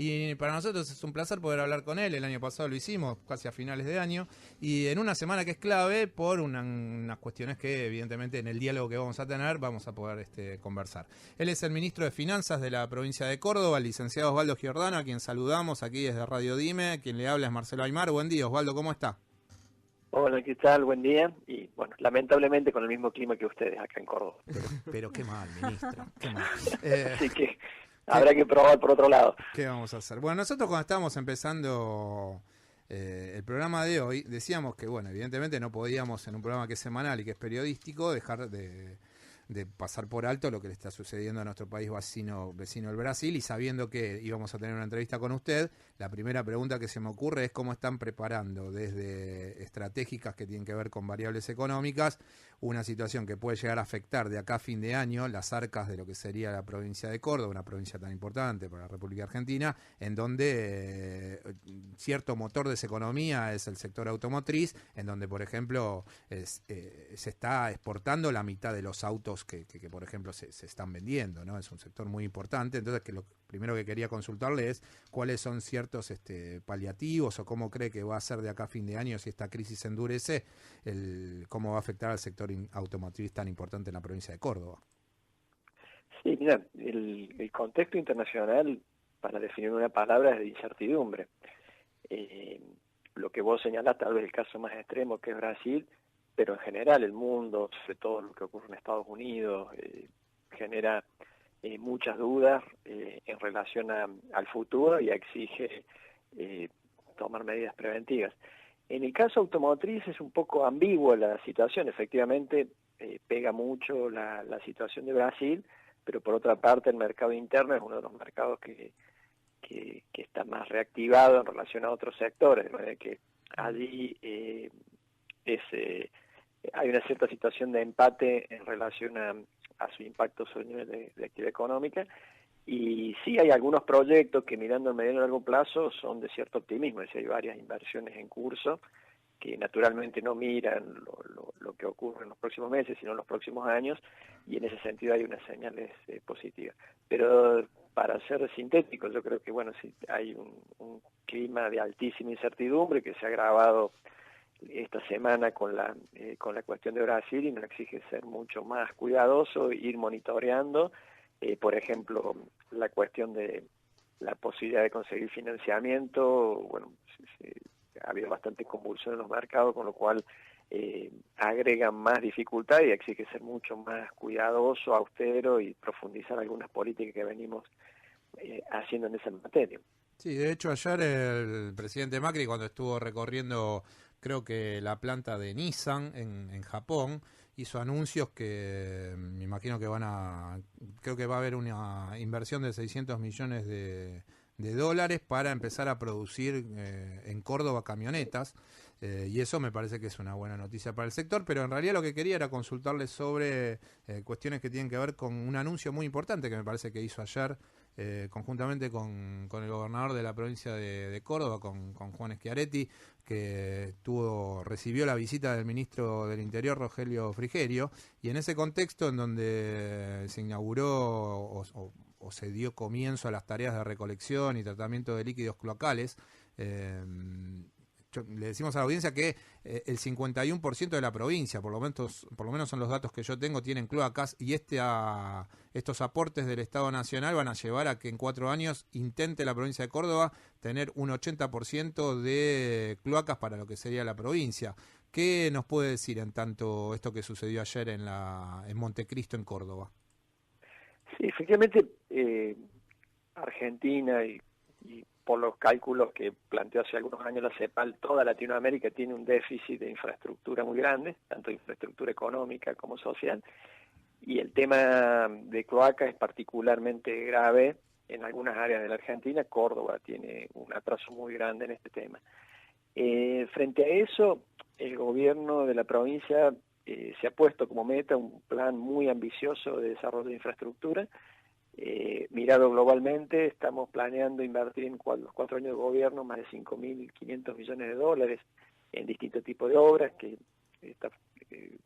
y para nosotros es un placer poder hablar con él. El año pasado lo hicimos, casi a finales de año, y en una semana que es clave por unas cuestiones que evidentemente en el diálogo que vamos a tener vamos a poder conversar. Él es el ministro de Finanzas de la provincia de Córdoba, el licenciado Osvaldo Giordano, a quien saludamos aquí desde Radio Dime. Quien le habla es Marcelo Aymar. Buen día, Osvaldo, ¿cómo está? Hola, ¿qué tal? Buen día. Y bueno, lamentablemente con el mismo clima que ustedes acá en Córdoba. Pero qué mal, ministro, qué mal. Así que habrá que probar por otro lado. ¿Qué vamos a hacer? Bueno, nosotros cuando estábamos empezando el programa de hoy, decíamos que, bueno, evidentemente no podíamos en un programa que es semanal y que es periodístico dejar de pasar por alto lo que le está sucediendo a nuestro país vecino el Brasil, y sabiendo que íbamos a tener una entrevista con usted, la primera pregunta que se me ocurre es cómo están preparando desde estratégicas que tienen que ver con variables económicas una situación que puede llegar a afectar de acá a fin de año las arcas de lo que sería la provincia de Córdoba, una provincia tan importante para la República Argentina, en donde cierto motor de esa economía es el sector automotriz, en donde, por ejemplo, se está exportando la mitad de los autos que por ejemplo, se están vendiendo, ¿no? Es un sector muy importante. Entonces, que lo primero que quería consultarle es cuáles son ciertos paliativos, o cómo cree que va a ser de acá a fin de año si esta crisis endurece, cómo va a afectar al sector automotriz tan importante en la provincia de Córdoba. Sí, mira, el contexto internacional, para definir una palabra, es de incertidumbre. Lo que vos señalás, tal vez el caso más extremo, que es Brasil, pero en general el mundo, sobre todo lo que ocurre en Estados Unidos, genera muchas dudas en relación al futuro y exige tomar medidas preventivas. En el caso automotriz es un poco ambigua la situación. Efectivamente pega mucho la situación de Brasil, pero por otra parte el mercado interno es uno de los mercados que está más reactivado en relación a otros sectores, de manera que allí hay una cierta situación de empate en relación a su impacto sobre el nivel de actividad económica. Y sí hay algunos proyectos que, mirando a mediano y largo plazo, son de cierto optimismo. Es decir, hay varias inversiones en curso que naturalmente no miran lo que ocurre en los próximos meses, sino en los próximos años, y en ese sentido hay unas señales positivas. Pero para ser sintético, yo creo que bueno, sí, hay un clima de altísima incertidumbre que se ha agravado esta semana con la cuestión de Brasil, y nos exige ser mucho más cuidadoso, ir monitoreando, por ejemplo, la cuestión de la posibilidad de conseguir financiamiento. Bueno, ha habido bastante convulsión en los mercados, con lo cual agrega más dificultad y exige ser mucho más cuidadoso, austero, y profundizar algunas políticas que venimos haciendo en esa materia. Sí, de hecho ayer el presidente Macri, cuando estuvo recorriendo, creo que la planta de Nissan en Japón, hizo anuncios que me imagino que creo que va a haber una inversión de 600 millones de dólares para empezar a producir en Córdoba camionetas, y eso me parece que es una buena noticia para el sector. Pero en realidad lo que quería era consultarles sobre cuestiones que tienen que ver con un anuncio muy importante que me parece que hizo ayer conjuntamente con el gobernador de la provincia de Córdoba, con Juan Schiaretti, que recibió la visita del ministro del Interior, Rogelio Frigerio, y en ese contexto en donde se inauguró o se dio comienzo a las tareas de recolección y tratamiento de líquidos cloacales, le decimos a la audiencia que el 51% de la provincia, por lo menos son los datos que yo tengo, tienen cloacas, y estos aportes del Estado Nacional van a llevar a que en 4 años intente la provincia de Córdoba tener un 80% de cloacas para lo que sería la provincia. ¿Qué nos puede decir en tanto esto que sucedió ayer en Montecristo, en Córdoba? Sí, efectivamente, Argentina y por los cálculos que planteó hace algunos años la CEPAL, toda Latinoamérica tiene un déficit de infraestructura muy grande, tanto infraestructura económica como social, y el tema de cloaca es particularmente grave en algunas áreas de la Argentina. Córdoba tiene un atraso muy grande en este tema. Frente a eso, el gobierno de la provincia se ha puesto como meta un plan muy ambicioso de desarrollo de infraestructura. Mirado globalmente, estamos planeando invertir en los 4 años de gobierno más de 5.500 millones de dólares en distintos tipos de obras, que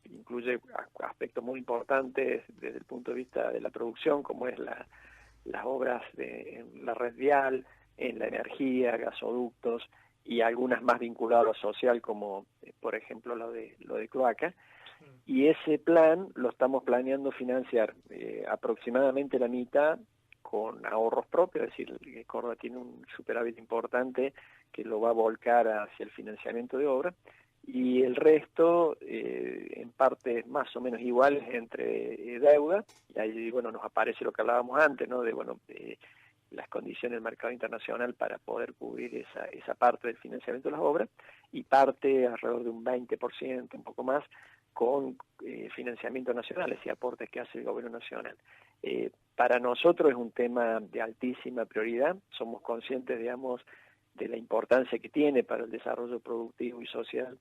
incluye aspectos muy importantes desde el punto de vista de la producción, como es las obras de la red vial, en la energía, gasoductos y algunas más vinculadas a lo social, como por ejemplo lo de cloaca. Y ese plan lo estamos planeando financiar aproximadamente la mitad con ahorros propios, es decir, Córdoba tiene un superávit importante que lo va a volcar hacia el financiamiento de obra, y el resto en partes más o menos iguales entre deuda, y ahí bueno nos aparece lo que hablábamos antes, ¿no? De las condiciones del mercado internacional para poder cubrir esa parte del financiamiento de las obras, y parte alrededor de un 20%, un poco más, con financiamiento nacional, y aportes que hace el gobierno nacional. Para nosotros es un tema de altísima prioridad, somos conscientes, digamos, de la importancia que tiene para el desarrollo productivo y social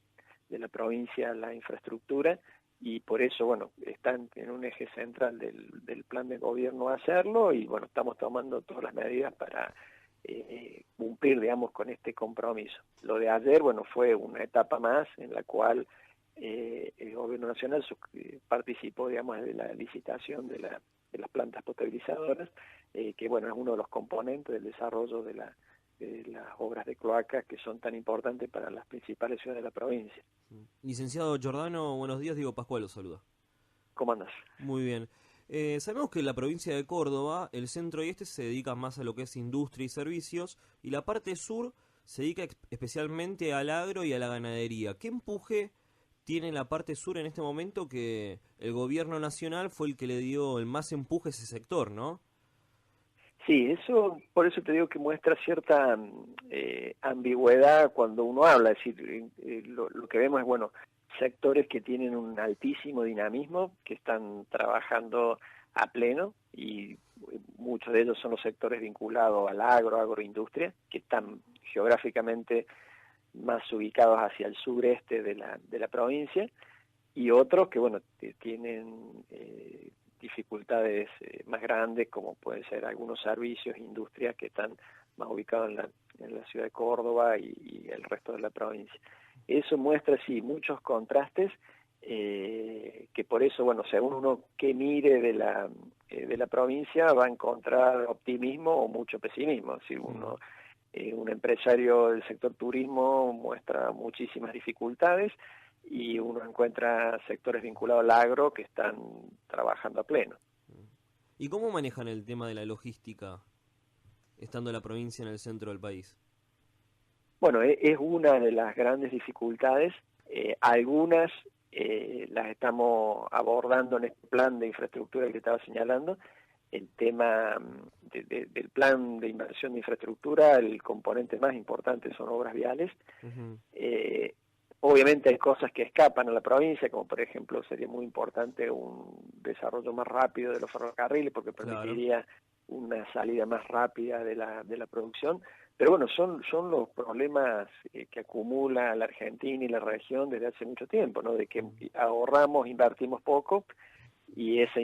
de la provincia la infraestructura, y por eso, bueno, están en un eje central del plan de gobierno hacerlo, y bueno, estamos tomando todas las medidas para cumplir, digamos, con este compromiso. Lo de ayer, bueno, fue una etapa más en la cual el gobierno nacional participó, digamos, de la licitación de las plantas potabilizadoras, que bueno, es uno de los componentes del desarrollo de las obras de cloacas que son tan importantes para las principales ciudades de la provincia. Licenciado Giordano, buenos días, Diego Pascual lo saluda. ¿Cómo andas? Muy bien. Sabemos que en la provincia de Córdoba, el centro y este se dedica más a lo que es industria y servicios, y la parte sur se dedica especialmente al agro y a la ganadería. ¿Qué empuje tiene la parte sur en este momento, que el gobierno nacional fue el que le dio el más empuje a ese sector, ¿no? Sí, por eso te digo que muestra cierta ambigüedad cuando uno habla, es decir, lo que vemos es, bueno, sectores que tienen un altísimo dinamismo, que están trabajando a pleno, y muchos de ellos son los sectores vinculados al agroindustria, que están geográficamente más ubicados hacia el sureste de la provincia, y otros que, bueno, tienen dificultades más grandes, como pueden ser algunos servicios, industrias que están más ubicados en la ciudad de Córdoba y el resto de la provincia. Eso muestra, sí, muchos contrastes, que por eso, bueno, según uno que mire de la provincia, va a encontrar optimismo o mucho pesimismo. Si uno, un empresario del sector turismo muestra muchísimas dificultades, y uno encuentra sectores vinculados al agro que están trabajando a pleno. ¿Y cómo manejan el tema de la logística, estando la provincia en el centro del país? Bueno, es una de las grandes dificultades. Algunas las estamos abordando en este plan de infraestructura que estaba señalando. El tema del plan de inversión de infraestructura, el componente más importante son obras viales. Uh-huh. Obviamente hay cosas que escapan a la provincia, como por ejemplo sería muy importante un desarrollo más rápido de los ferrocarriles, porque permitiría una salida más rápida de la producción. Pero bueno, son los problemas que acumula la Argentina y la región desde hace mucho tiempo, ¿no? De que ahorramos, invertimos poco, y esa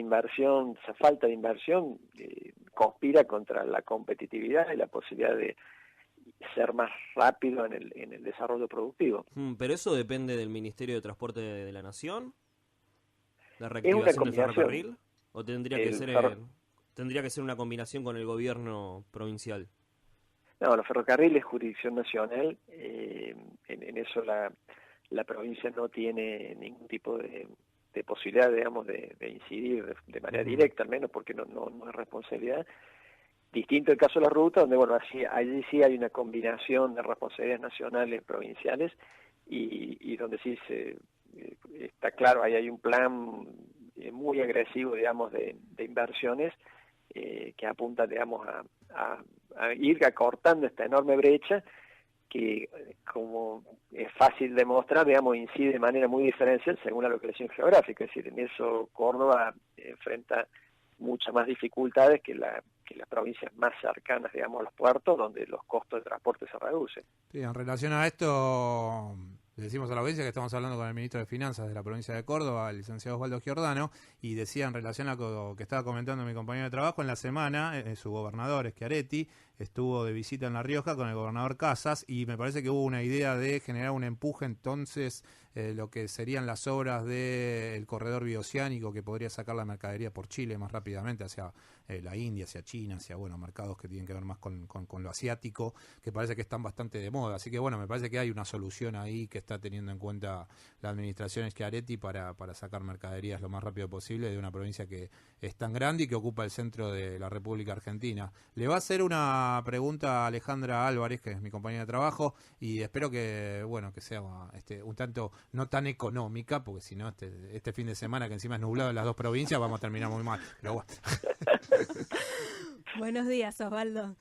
falta de inversión conspira contra la competitividad y la posibilidad de ser más rápido en el desarrollo productivo. ¿Pero eso depende del Ministerio de Transporte de la Nación? ¿La reactivación del ferrocarril? ¿O tendría que ser una combinación con el gobierno provincial? No, los ferrocarriles es jurisdicción nacional. En eso la provincia no tiene ningún tipo de posibilidad, digamos, de incidir de manera directa, al menos porque no es responsabilidad. Distinto el caso de la ruta, donde, bueno, allí sí hay una combinación de responsabilidades nacionales, provinciales, y donde sí está claro, ahí hay un plan muy agresivo, digamos, de inversiones que apunta, digamos, a ir acortando esta enorme brecha que, como es fácil demostrar, digamos, incide de manera muy diferencial según la localización geográfica. Es decir, en eso Córdoba enfrenta muchas más dificultades que las provincias más cercanas, digamos, a los puertos, donde los costos de transporte se reducen. Sí, en relación a esto, le decimos a la audiencia que estamos hablando con el ministro de Finanzas de la provincia de Córdoba, el licenciado Osvaldo Giordano, y decía en relación a lo que estaba comentando mi compañero de trabajo, en la semana, su gobernador, Schiaretti, estuvo de visita en La Rioja con el gobernador Casas y me parece que hubo una idea de generar un empuje entonces lo que serían las obras del corredor bioceánico que podría sacar la mercadería por Chile más rápidamente hacia la India, hacia China, hacia mercados que tienen que ver más con lo asiático, que parece que están bastante de moda. Así que me parece que hay una solución ahí que está teniendo en cuenta la administración Schiaretti para sacar mercaderías lo más rápido posible de una provincia que es tan grande y que ocupa el centro de la República Argentina. Le va a hacer una pregunta a Alejandra Álvarez, que es mi compañera de trabajo, y espero que que sea un tanto no tan económica, porque si no este fin de semana que encima es nublado en las dos provincias vamos a terminar muy mal. Pero bueno. Buenos días, Osvaldo.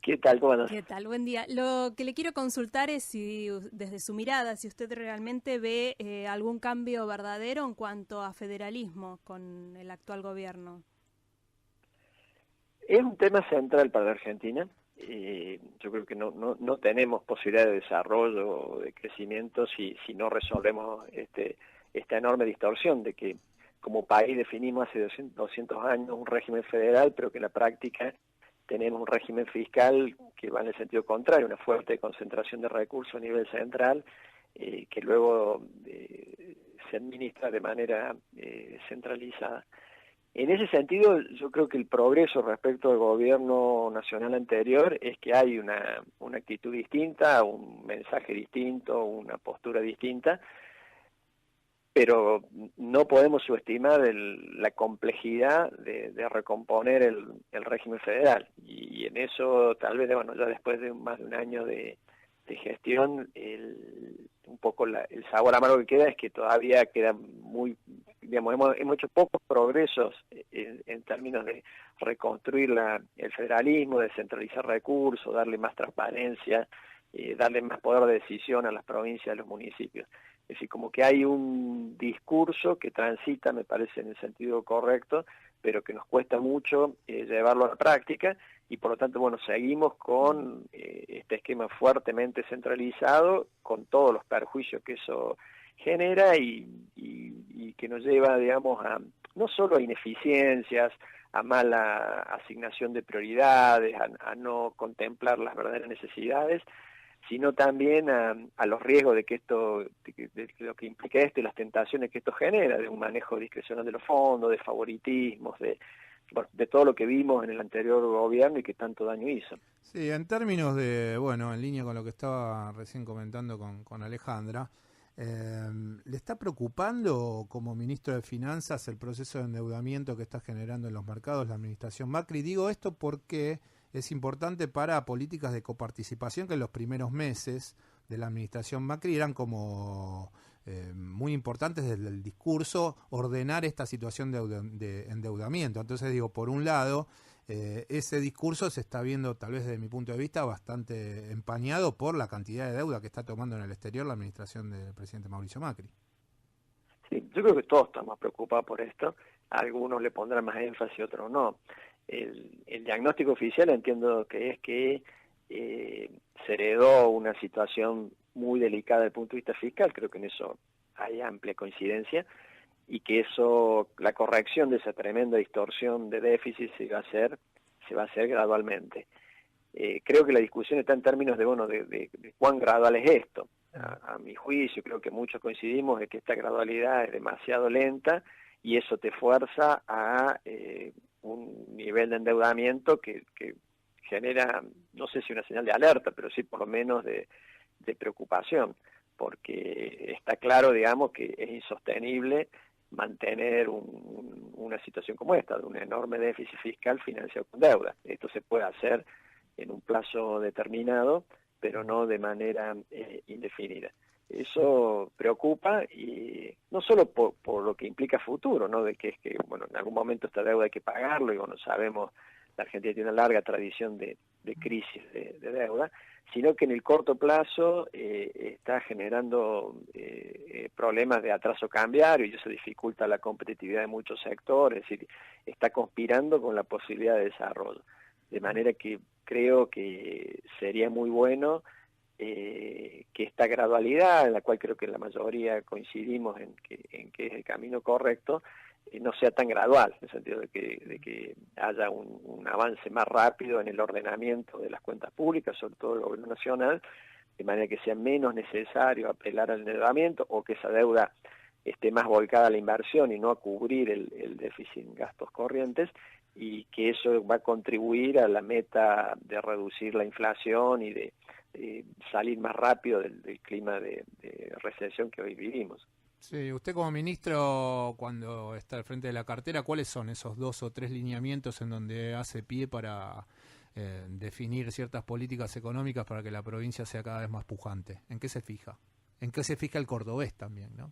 ¿Qué tal? ¿Cómo andas? ¿Qué tal? Buen día. Lo que le quiero consultar es si, desde su mirada, si usted realmente ve algún cambio verdadero en cuanto a federalismo con el actual gobierno. Es un tema central para la Argentina. Yo creo que no tenemos posibilidad de desarrollo o de crecimiento si no resolvemos esta enorme distorsión de que como país definimos hace 200 años un régimen federal, pero que en la práctica tenemos un régimen fiscal que va en el sentido contrario, una fuerte concentración de recursos a nivel central, que luego se administra de manera centralizada. En ese sentido, yo creo que el progreso respecto al gobierno nacional anterior es que hay una actitud distinta, un mensaje distinto, una postura distinta, pero no podemos subestimar la complejidad de recomponer el régimen federal. Y en eso, tal vez, ya después de más de un año de gestión, un poco el sabor amargo que queda es que todavía queda muy, hemos hecho pocos progresos en términos de reconstruir el federalismo, de centralizar recursos, darle más transparencia, darle más poder de decisión a las provincias y a los municipios. Es decir, como que hay un discurso que transita, me parece, en el sentido correcto, pero que nos cuesta mucho llevarlo a la práctica y por lo tanto, seguimos con este esquema fuertemente centralizado, con todos los perjuicios que eso genera y que nos lleva, no solo a ineficiencias, a mala asignación de prioridades, a no contemplar las verdaderas necesidades, sino también a los riesgos de lo que implica esto y las tentaciones que esto genera, de un manejo discrecional de los fondos, de favoritismos, de todo lo que vimos en el anterior gobierno y que tanto daño hizo. Sí, en términos de, en línea con lo que estaba recién comentando con Alejandra, ¿le está preocupando como ministro de Finanzas el proceso de endeudamiento que está generando en los mercados la administración Macri? Digo esto porque es importante para políticas de coparticipación que en los primeros meses de la administración Macri eran como muy importantes desde el discurso ordenar esta situación de endeudamiento. Entonces por un lado, ese discurso se está viendo, tal vez desde mi punto de vista, bastante empañado por la cantidad de deuda que está tomando en el exterior la administración del presidente Mauricio Macri. Sí, yo creo que todos estamos preocupados por esto. Algunos le pondrán más énfasis, otros no. El diagnóstico oficial entiendo que es que se heredó una situación muy delicada desde el punto de vista fiscal, creo que en eso hay amplia coincidencia, y que la corrección de esa tremenda distorsión de déficit se va a hacer gradualmente. Creo que la discusión está en términos de cuán gradual es esto. A mi juicio, creo que muchos coincidimos en que esta gradualidad es demasiado lenta y eso te fuerza a un nivel de endeudamiento que genera, no sé si una señal de alerta, pero sí por lo menos de preocupación, porque está claro, que es insostenible mantener una situación como esta, de un enorme déficit fiscal financiado con deuda. Esto se puede hacer en un plazo determinado, pero no de manera indefinida. Eso preocupa, y no solo por lo que implica futuro, ¿no? De que es que, en algún momento esta deuda hay que pagarlo, y sabemos, la Argentina tiene una larga tradición de crisis de deuda, sino que en el corto plazo está generando problemas de atraso cambiario, y eso dificulta la competitividad de muchos sectores, es decir, está conspirando con la posibilidad de desarrollo. De manera que creo que sería muy bueno que esta gradualidad, en la cual creo que la mayoría coincidimos en que es el camino correcto, no sea tan gradual, en el sentido de que haya un avance más rápido en el ordenamiento de las cuentas públicas, sobre todo el gobierno nacional, de manera que sea menos necesario apelar al endeudamiento o que esa deuda esté más volcada a la inversión y no a cubrir el déficit en gastos corrientes, y que eso va a contribuir a la meta de reducir la inflación y de salir más rápido del clima de recesión que hoy vivimos. Sí, usted como ministro, cuando está al frente de la cartera, ¿cuáles son esos 2 o 3 lineamientos en donde hace pie para definir ciertas políticas económicas para que la provincia sea cada vez más pujante? ¿En qué se fija? ¿En qué se fija el cordobés también, no?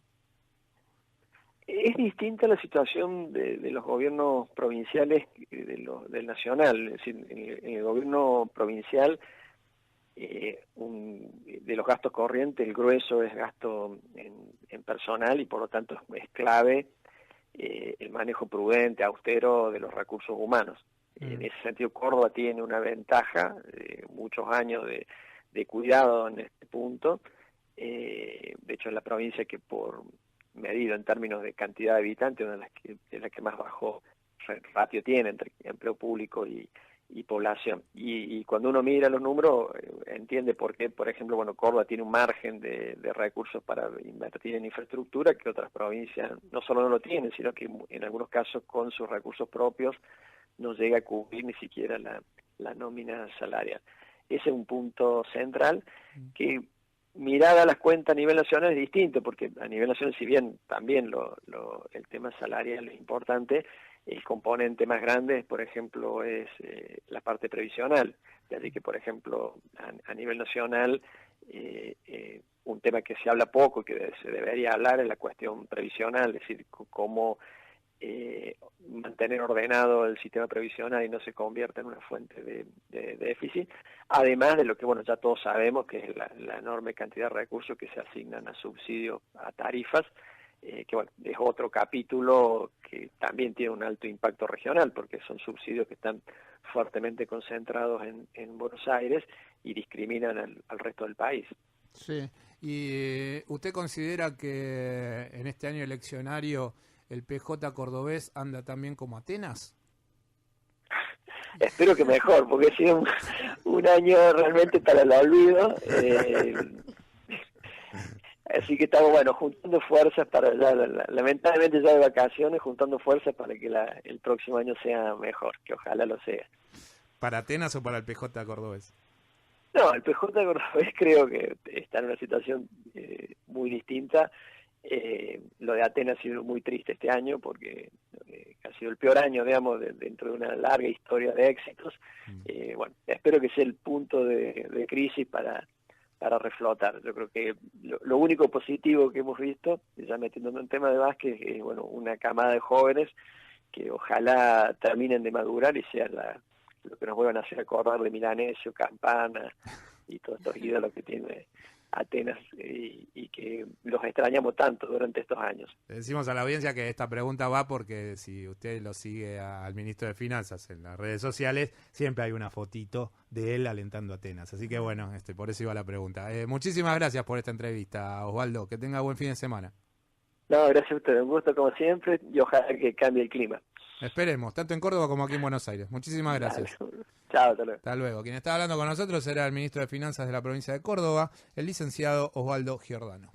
Es distinta la situación de los gobiernos provinciales del nacional. Es decir, en el gobierno provincial, de los gastos corrientes, el grueso es gasto en personal, y por lo tanto es clave el manejo prudente, austero de los recursos humanos. En ese sentido, Córdoba tiene una ventaja, muchos años de cuidado en este punto. De hecho, es la provincia que, por medido en términos de cantidad de habitantes, una de las que más bajo ratio tiene entre empleo público y población. Y cuando uno mira los números, entiende por qué, por ejemplo, Córdoba tiene un margen de recursos para invertir en infraestructura que otras provincias no solo no lo tienen, sino que en algunos casos con sus recursos propios no llega a cubrir ni siquiera la nómina salarial. Ese es un punto central que, mirada las cuentas a nivel nacional, es distinto, porque a nivel nacional, si bien también el tema salarial es importante, el componente más grande, por ejemplo, es la parte previsional. Así que, por ejemplo, a nivel nacional, un tema que se habla poco y que se debería hablar es la cuestión previsional, es decir, cómo mantener ordenado el sistema previsional y no se convierta en una fuente de déficit, además de lo que ya todos sabemos, que es la enorme cantidad de recursos que se asignan a subsidios, a tarifas, que es otro capítulo que también tiene un alto impacto regional, porque son subsidios que están fuertemente concentrados en Buenos Aires y discriminan al resto del país. Sí, y ¿usted considera que en este año eleccionario el PJ cordobés anda también como Atenas? Espero que mejor, porque ha sido un año realmente para el olvido. Así que estamos, juntando fuerzas para lamentablemente ya de vacaciones, juntando fuerzas para que el próximo año sea mejor, que ojalá lo sea. ¿Para Atenas o para el PJ cordobés? No, el PJ cordobés creo que está en una situación muy distinta. Lo de Atenas ha sido muy triste este año, porque ha sido el peor año, digamos, dentro de una larga historia de éxitos. Espero que sea el punto de crisis para reflotar. Yo creo que lo único positivo que hemos visto, ya metiéndonos en tema de básquet, es una camada de jóvenes que ojalá terminen de madurar y sean lo que nos vuelvan a hacer acordar de Milanesio, Campana y todos estos ídolos que tiene Atenas, y que los extrañamos tanto durante estos años. Le decimos a la audiencia que esta pregunta va porque si usted lo sigue al ministro de Finanzas en las redes sociales, siempre hay una fotito de él alentando a Atenas. Así que por eso iba la pregunta. Muchísimas gracias por esta entrevista, Osvaldo. Que tenga buen fin de semana. No, gracias a usted. Un gusto como siempre, y ojalá que cambie el clima. Esperemos, tanto en Córdoba como aquí en Buenos Aires. Muchísimas gracias. Chao, hasta luego. Hasta luego. Quien está hablando con nosotros era el ministro de Finanzas de la provincia de Córdoba, el licenciado Osvaldo Giordano.